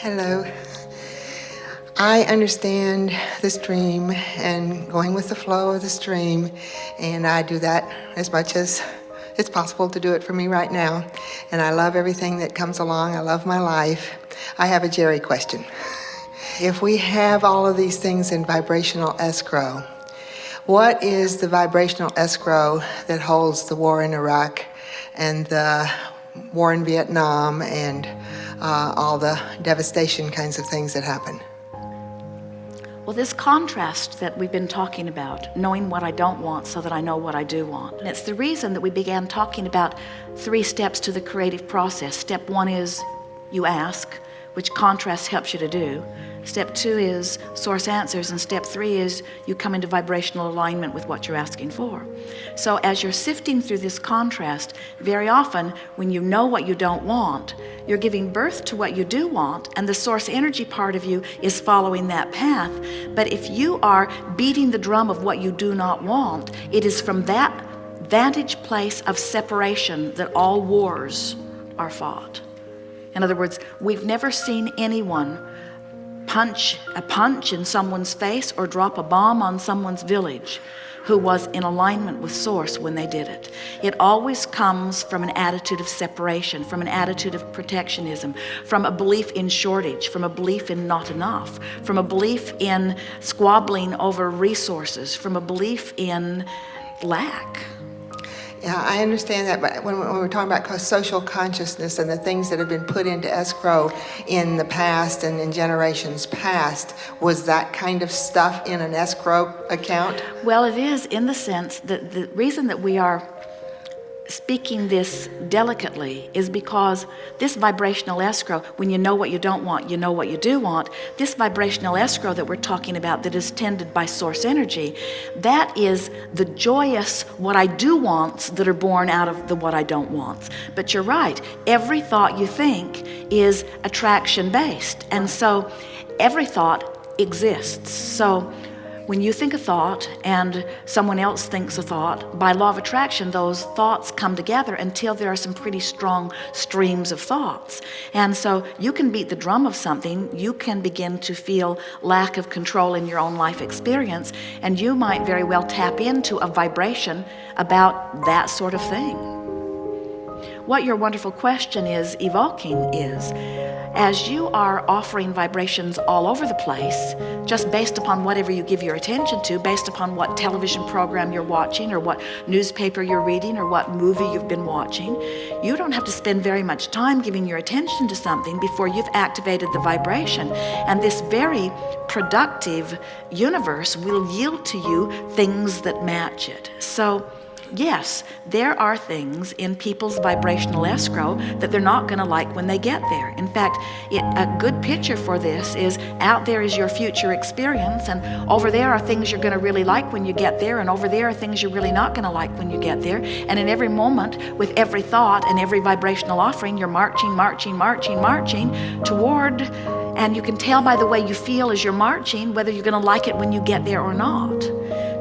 Hello. I understand the stream and going with the flow of the stream, and I do that as much as it's possible to do it for me right now. And I love everything that comes along. I love my life. I have a Jerry question. If we have all of these things in vibrational escrow, what is the vibrational escrow that holds the war in Iraq and the war in Vietnam and all the devastation kinds of things that happen? Well, this contrast that we've been talking about, knowing what I don't want so that I know what I do want. And it's the reason that we began talking about 3 steps to the creative process. Step 1 is you ask, which contrast helps you to do. Step 2 is source answers, and step 3 is you come into vibrational alignment with what you're asking for. So as you're sifting through this contrast, very often when you know what you don't want, you're giving birth to what you do want, and the source energy part of you is following that path. But if you are beating the drum of what you do not want, it is from that vantage place of separation that all wars are fought. In other words, we've never seen anyone punch a punch in someone's face or drop a bomb on someone's village who was in alignment with source when they did it. It always comes from an attitude of separation, from an attitude of protectionism, from a belief in shortage, from a belief in not enough, from a belief in squabbling over resources, from a belief in lack. Yeah, I understand that, but when we're talking about social consciousness and the things that have been put into escrow in the past and in generations past, was that kind of stuff in an escrow account? Well, it is, in the sense that the reason that we are speaking this delicately is because this vibrational escrow, when you know what you don't want, you know what you do want. This vibrational escrow that we're talking about, that is tended by source energy, that is the joyous what I do wants that are born out of the what I don't wants. But you're right, every thought you think is attraction based, and so every thought exists. So when you think a thought and someone else thinks a thought, by law of attraction, those thoughts come together until there are some pretty strong streams of thoughts. And so you can beat the drum of something, you can begin to feel lack of control in your own life experience, and you might very well tap into a vibration about that sort of thing. What your wonderful question is evoking is, as you are offering vibrations all over the place, just based upon whatever you give your attention to, based upon what television program you're watching, or what newspaper you're reading, or what movie you've been watching, you don't have to spend very much time giving your attention to something before you've activated the vibration. And this very productive universe will yield to you things that match it. So yes, there are things in people's vibrational escrow that they're not going to like when they get there. In fact, a good picture for this is, out there is your future experience, and over there are things you're going to really like when you get there, and over there are things you're really not going to like when you get there. And in every moment, with every thought and every vibrational offering, you're marching toward, and you can tell by the way you feel as you're marching whether you're going to like it when you get there or not.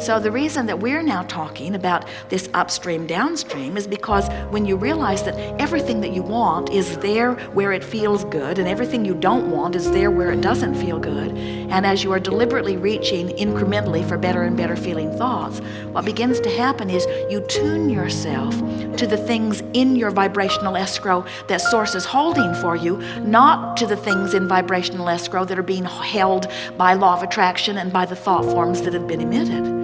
So the reason that we're now talking about this upstream, downstream is because when you realize that everything that you want is there where it feels good, and everything you don't want is there where it doesn't feel good, and as you are deliberately reaching incrementally for better and better feeling thoughts, what begins to happen is you tune yourself to the things in your vibrational escrow that source is holding for you, not to the things in vibrational escrow that are being held by law of attraction and by the thought forms that have been emitted.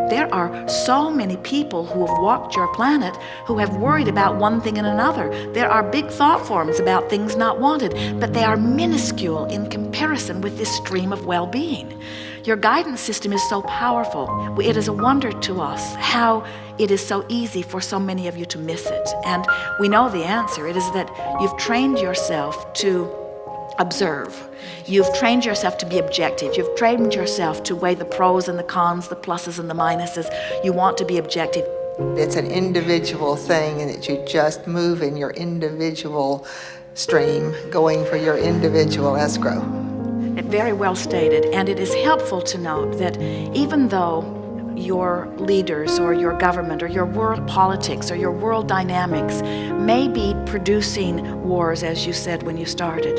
There are so many people who have walked your planet who have worried about one thing and another. There are big thought forms about things not wanted, but they are minuscule in comparison with this stream of well-being. Your guidance system is so powerful. It is a wonder to us how it is so easy for so many of you to miss it. And we know the answer. It is that you've trained yourself to observe. You've trained yourself to be objective. You've trained yourself to weigh the pros and the cons, the pluses and the minuses. You want to be objective. It's an individual thing, and that you just move in your individual stream, going for your individual escrow. Very well stated. And it is helpful to note that even though your leaders or your government or your world politics or your world dynamics may be producing wars, as you said when you started,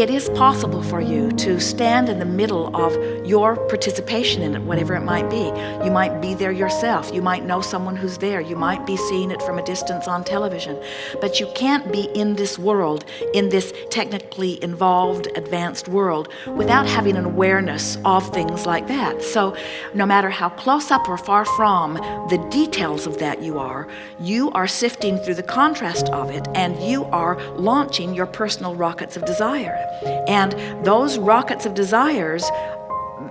it is possible for you to stand in the middle of your participation in it, whatever it might be. You might be there yourself. You might know someone who's there. You might be seeing it from a distance on television. But you can't be in this world, in this technically involved, advanced world, without having an awareness of things like that. So no matter how close up or far from the details of that you are sifting through the contrast of it, and you are launching your personal rockets of desire. And those rockets of desires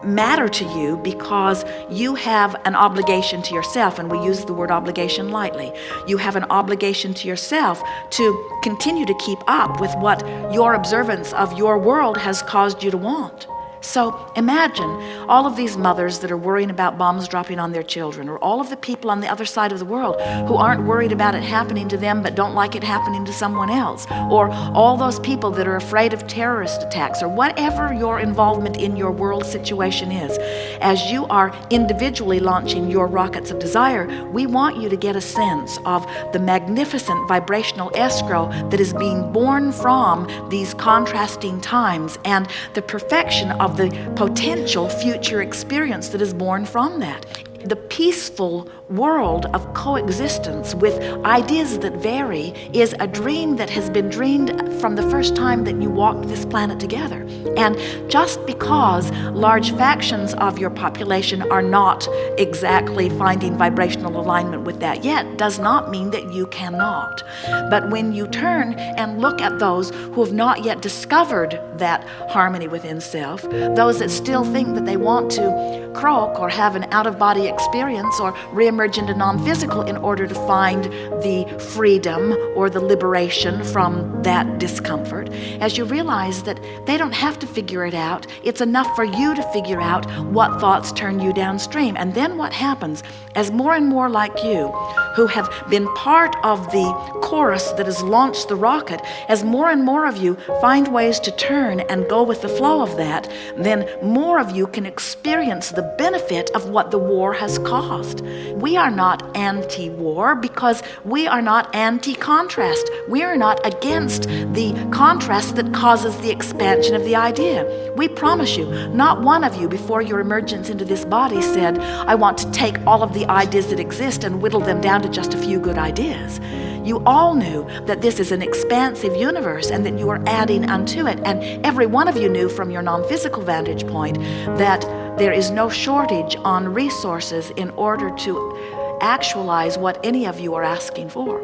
matter to you because you have an obligation to yourself, and we use the word obligation lightly. You have an obligation to yourself to continue to keep up with what your observance of your world has caused you to want. So imagine all of these mothers that are worrying about bombs dropping on their children, or all of the people on the other side of the world who aren't worried about it happening to them but don't like it happening to someone else, or all those people that are afraid of terrorist attacks, or whatever your involvement in your world situation is. As you are individually launching your rockets of desire, we want you to get a sense of the magnificent vibrational escrow that is being born from these contrasting times, and the perfection of the potential future experience that is born from that. The peaceful world of coexistence with ideas that vary is a dream that has been dreamed from the first time that you walked this planet together. And just because large factions of your population are not exactly finding vibrational alignment with that yet does not mean that you cannot. But when you turn and look at those who have not yet discovered that harmony within self, those that still think that they want to croak or have an out-of-body experience or reemerge into non-physical in order to find the freedom or the liberation from that discomfort, as you realize that they don't have to figure it out. It's enough for you to figure out what thoughts turn you downstream. And then what happens, as more and more like you, who have been part of the chorus that has launched the rocket, as more and more of you find ways to turn and go with the flow of that, then more of you can experience the benefit of what the war has caused. We are not anti-war because we are not anti-contrast. We are not against the contrast that causes the expansion of the idea. We promise you, not one of you before your emergence into this body said, I want to take all of the ideas that exist and whittle them down to just a few good ideas. You all knew that this is an expansive universe and that you are adding unto it. And every one of you knew from your non-physical vantage point that there is no shortage on resources in order to actualize what any of you are asking for.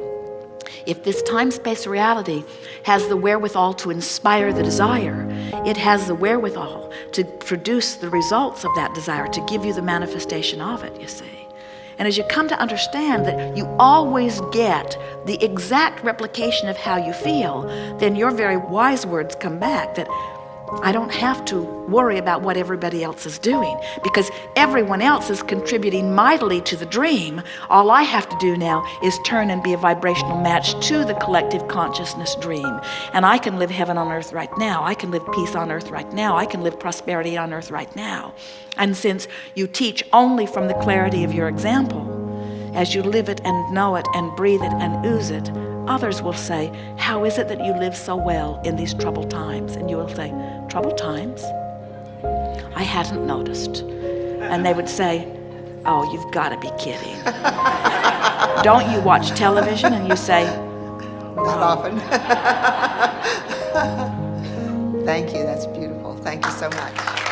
If this time-space reality has the wherewithal to inspire the desire, it has the wherewithal to produce the results of that desire, to give you the manifestation of it, you see. And as you come to understand that you always get the exact replication of how you feel, then your very wise words come back that I don't have to worry about what everybody else is doing because everyone else is contributing mightily to the dream. All I have to do now is turn and be a vibrational match to the collective consciousness dream. And I can live heaven on earth right now. I can live peace on earth right now. I can live prosperity on earth right now. And since you teach only from the clarity of your example, as you live it and know it and breathe it and ooze it, others will say, how is it that you live so well in these troubled times? And you will say, troubled times? I hadn't noticed. And they would say, oh, you've got to be kidding. Don't you watch television? And you say, Not often. Thank you, that's beautiful. Thank you so much.